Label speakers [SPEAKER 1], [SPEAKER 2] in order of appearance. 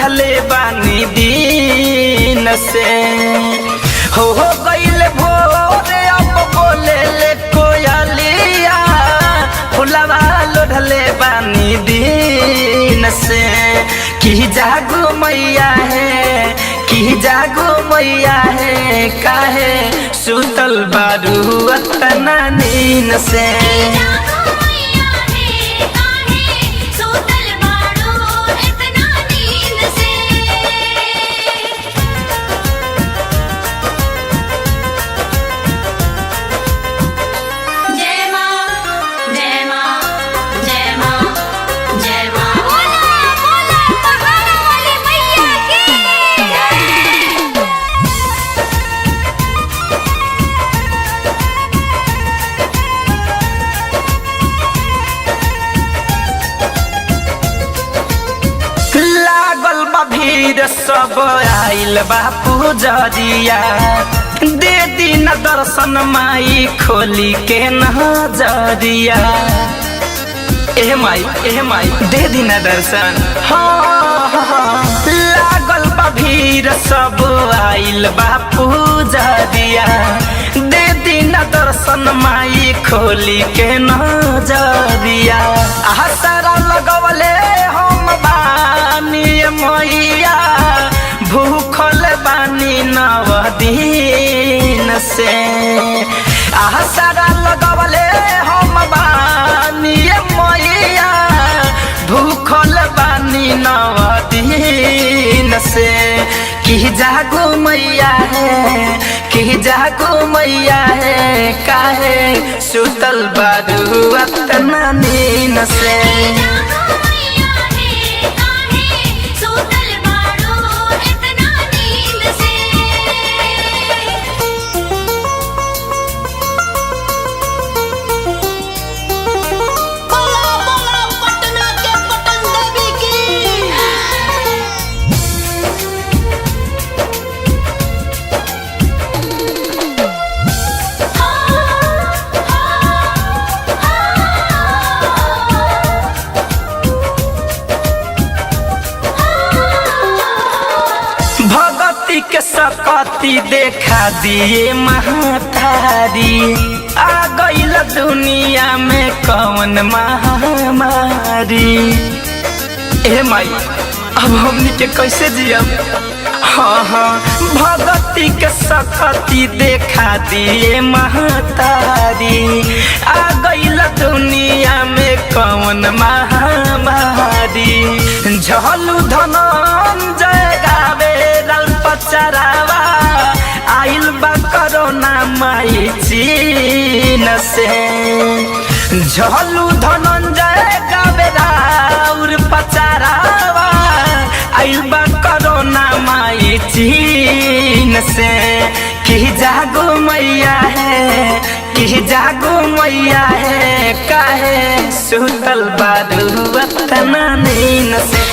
[SPEAKER 1] लोढ़ले बानी दिन से हो गईल भोर अब बोले ले कोयलिया फुलवा लोढ़ले बानी दिन से कि जागो मैया है कि जागो मैया है काहे सुतल बारू अतना नींद से भीड़ सब आइल बापू जरिया दे दिन दर्शन माई खोली के नजरिया ए माई दे दिन दर्शन हाँ लागल बा भीड़ सब आइल बापू जरिया दे दिन दर्शन माई खोली के नजरिया आसरा लगवले हम बानी मैया भूखल बानी 9 दिन से आसरा लगवले हम बानी मैया भूखल बानी 9 दिन से कि जागो मैया है कि जागो मैया है काहे सुतल बारू अतना नींद से के सकती देखा दिए महातारी आ गईल दुनिया में कौन महामारी ए माई अब हमनी के कैसे जियब हाँ भगती के सकती देखा दिए महातारी आ गईल दुनिया में कौन महामारी झलू धनंजय गावे पचरावा आइल बा कोरोना माई चीन से झलू धनंजय गावे राउर पचरावा आइल बा कोरोना माई चीन से कि जागो मैया है कि जागो मैया है काहे सुतल बारू अतना नींद से